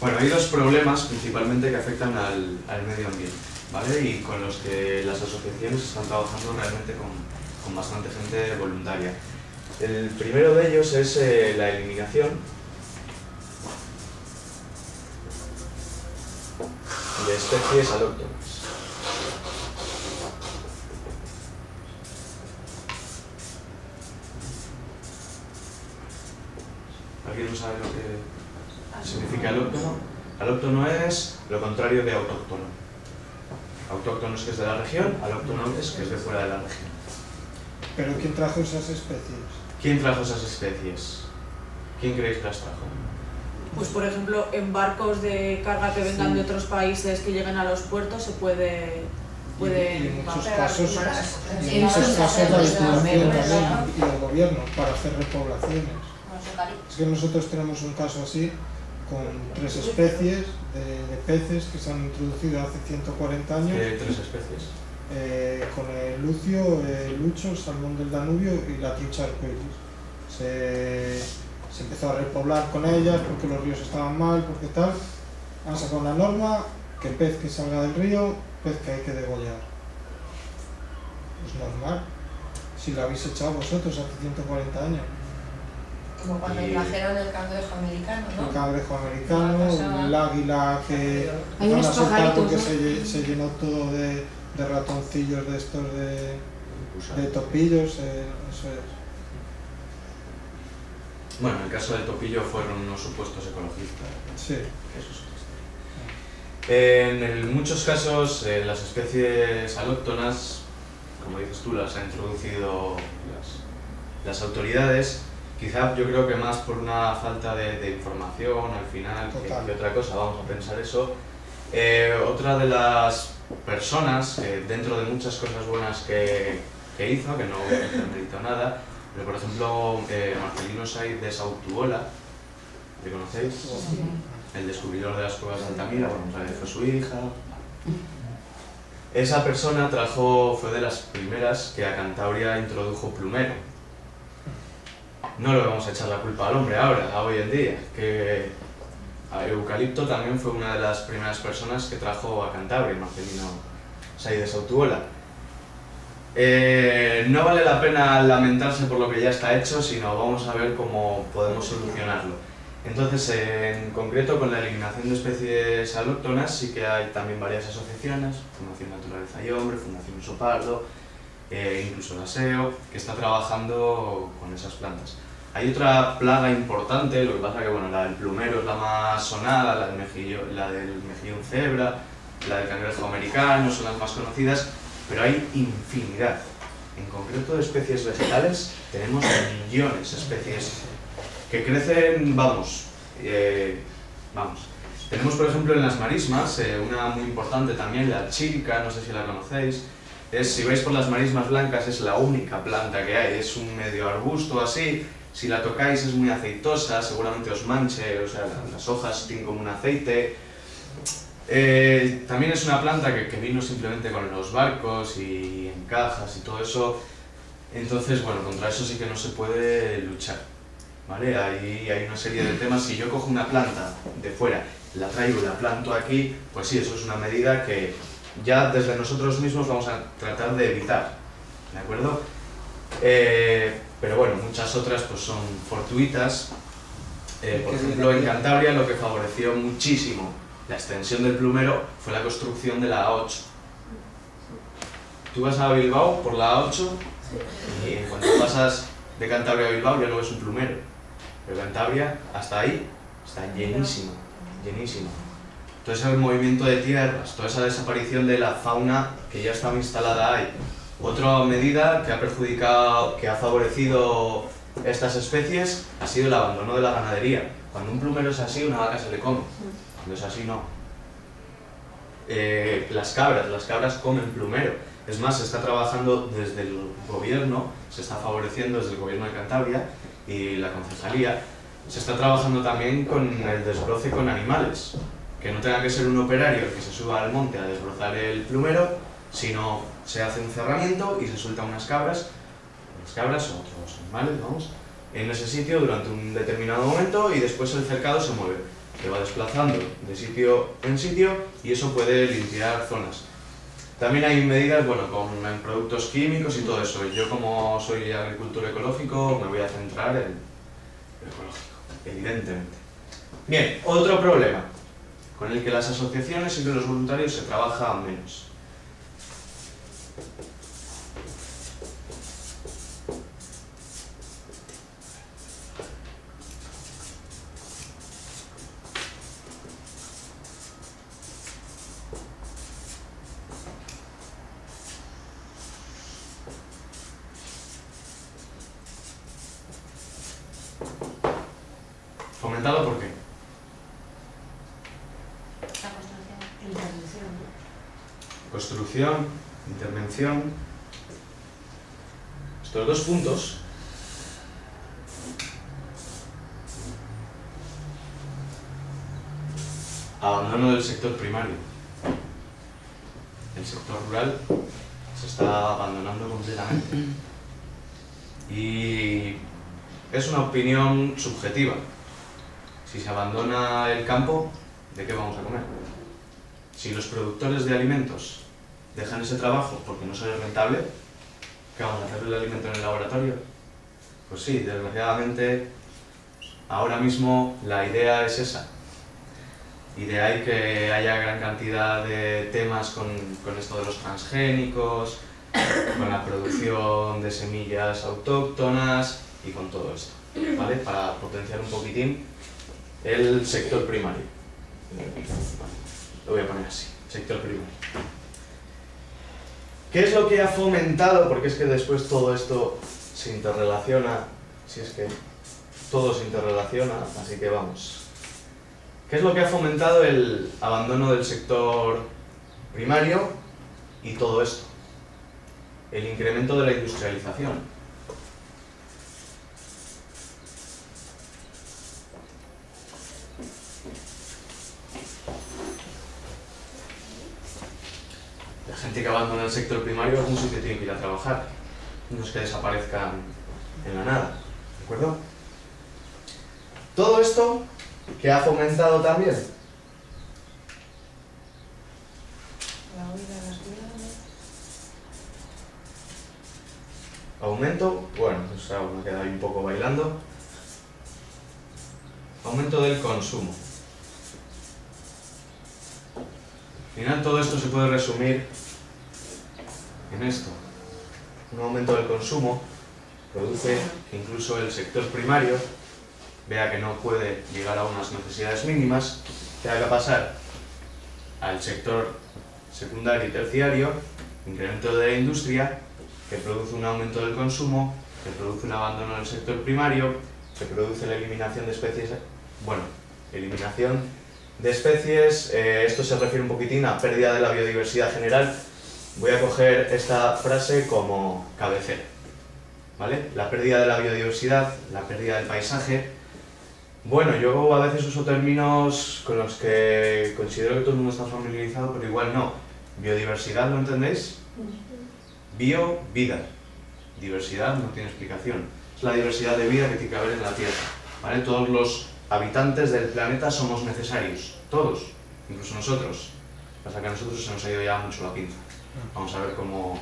Bueno, hay dos problemas principalmente que afectan al medio ambiente, ¿vale? Y con los que las asociaciones están trabajando realmente con bastante gente voluntaria. El primero de ellos es la eliminación de especies alóctonas. ¿Alguien no sabe lo que significa alóctono? Alóctono es lo contrario de autóctono. Autóctono es que es de la región, alóctono es que es de fuera de la región. ¿Pero quién trajo esas especies? ¿Quién trajo esas especies? ¿Quién creéis que las trajo? Pues por ejemplo, en barcos de carga que vengan de otros países que lleguen a los puertos se pueden Y en muchos casos la diputación también y el gobierno para hacer repoblaciones. Es que nosotros tenemos un caso así con 3 especies de peces que se han introducido hace 140 años. ¿Qué 3 especies? Con el lucio, el lucho, el salmón del Danubio y la trucha arcoiris. Se empezó a repoblar con ellas porque los ríos estaban mal, porque tal. Han sacado una norma que pez que salga del río, pez que hay que degollar. Es normal. Si lo habéis echado vosotros hace 140 años. Como cuando trajeron el cangrejo americano, ¿no? El cangrejo americano, el águila que hay unos pajaritos, porque ¿no? se llenó todo de ratoncillos de estos de topillos, eso es. Bueno, en el caso del topillo fueron unos supuestos ecologistas. Sí. Eso es. En muchos casos las especies alóctonas, como dices tú, las han introducido las autoridades. Quizá yo creo que más por una falta de información al final que otra cosa, vamos a pensar eso. Otra de las personas, dentro de muchas cosas buenas que hizo, que no voy a meter mérito nada, pero por ejemplo Marcelino Saiz de Sautuola, ¿le conocéis? Sí. El descubridor de las cuevas de Altamira, bueno, fue su hija. Esa persona fue de las primeras que a Cantabria introdujo plumero. No le vamos a echar la culpa al hombre ahora, hoy en día, que Eucalipto también fue una de las primeras personas que trajo a Cantabria, Marcelino Saiz de Sautuola. No vale la pena lamentarse por lo que ya está hecho, sino vamos a ver cómo podemos solucionarlo. Entonces, en concreto, con la eliminación de especies alóctonas sí que hay también varias asociaciones, Fundación Naturaleza y Hombre, Fundación Sopardo, incluso la SEO, que está trabajando con esas plantas. Hay otra plaga importante, lo que pasa que bueno, la del plumero es la más sonada, la del mejillón cebra, la del cangrejo americano son las más conocidas, pero hay infinidad. En concreto de especies vegetales tenemos millones de especies que crecen, vamos. Tenemos por ejemplo en las marismas, una muy importante también, la chírica, no sé si la conocéis. Si vais por las marismas blancas es la única planta que hay, es un medio arbusto así, si la tocáis es muy aceitosa, seguramente os manche, o sea, las hojas tienen como un aceite. También es una planta que vino simplemente con los barcos y en cajas y todo eso, entonces bueno, contra eso sí que no se puede luchar, ¿vale? Hay una serie de temas. Si yo cojo una planta de fuera, la traigo y la planto aquí, pues sí, eso es una medida que ya desde nosotros mismos vamos a tratar de evitar, ¿de acuerdo? Pero bueno, muchas otras pues son fortuitas. Por ejemplo, en Cantabria lo que favoreció muchísimo la extensión del plumero fue la construcción de la A8. Tú vas a Bilbao por la A8 y cuando pasas de Cantabria a Bilbao ya no ves un plumero. Pero Cantabria, hasta ahí, está llenísimo, llenísimo. Todo ese movimiento de tierras, toda esa desaparición de la fauna que ya estaba instalada ahí. Otra medida que ha perjudicado, que ha favorecido estas especies ha sido el abandono de la ganadería. Cuando un plumero es así, una vaca se le come. Cuando es así, no. Las cabras comen plumero. Es más, se está trabajando desde el gobierno, se está favoreciendo desde el gobierno de Cantabria y la concejalía, se está trabajando también con el desbroce con animales. Que no tenga que ser un operario el que se suba al monte a desbrozar el plumero, sino se hace un cerramiento y se sueltan unas cabras o otros animales, vamos, en ese sitio durante un determinado momento y después el cercado se mueve. que va desplazando de sitio en sitio y eso puede limpiar zonas. También hay medidas, bueno, en productos químicos y todo eso. Yo, como soy agricultor ecológico, me voy a centrar en el ecológico, evidentemente. Bien, otro problema con el que las asociaciones y los voluntarios se trabaja menos. ¿Fomentado por qué? La construcción. Intervención. Construcción, intervención. Estos dos puntos abandono del sector primario. El sector rural se está abandonando completamente. Y es una opinión subjetiva. Si se abandona el campo, ¿de qué vamos a comer? Si los productores de alimentos dejan ese trabajo porque no sale rentable, ¿qué vamos a hacer el alimento en el laboratorio? Pues sí, desgraciadamente, ahora mismo la idea es esa. Y de ahí que haya gran cantidad de temas con esto de los transgénicos, con la producción de semillas autóctonas y con todo esto, ¿vale? Para potenciar un poquitín el sector primario. Lo voy a poner así, sector primario. ¿Qué es lo que ha fomentado? Porque es que después todo esto se interrelaciona, si es que todo se interrelaciona, así que vamos. ¿Qué es lo que ha fomentado el abandono del sector primario y todo esto? El incremento de la industrialización. La gente que abandona el sector primario a algún sitio tiene que ir a trabajar. No es que desaparezcan en la nada, ¿de acuerdo? Todo esto que ha fomentado también La huida de las ciudades. aumento, bueno, o sea, me queda ahí un poco bailando. Aumento del consumo. Al final todo esto se puede resumir en esto. Un aumento del consumo produce que incluso el sector primario vea que no puede llegar a unas necesidades mínimas, tenga que pasar al sector secundario y terciario, incremento de la industria, que produce un aumento del consumo, que produce un abandono del sector primario, que produce la eliminación de especies, bueno, eliminación de especies, esto se refiere un poquitín a pérdida de la biodiversidad general. Voy a coger esta frase como cabecera, ¿vale? La pérdida de la biodiversidad, la pérdida del paisaje. Bueno, yo a veces uso términos con los que considero que todo el mundo está familiarizado, pero igual no. Biodiversidad, ¿lo entendéis? Bio, vida. Diversidad no tiene explicación. Es la diversidad de vida que tiene que haber en la Tierra, ¿vale? Todos los habitantes del planeta somos necesarios, todos, incluso nosotros. Pasa que a nosotros se nos ha ido ya mucho la pinza. Vamos a ver cómo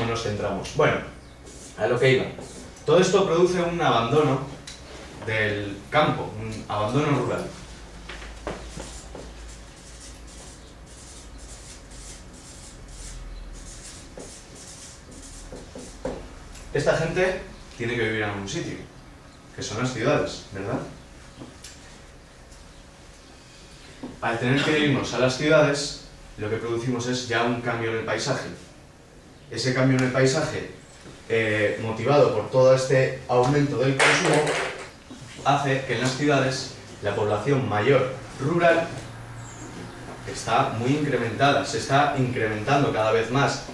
nos centramos. Bueno, a lo que iba. Todo esto produce un abandono del campo, un abandono rural. Esta gente tiene que vivir en algún sitio, que son las ciudades, ¿verdad? Al tener que irnos a las ciudades, lo que producimos es ya un cambio en el paisaje. Ese cambio en el paisaje, motivado por todo este aumento del consumo, hace que en las ciudades la población mayor rural está muy incrementada, se está incrementando cada vez más.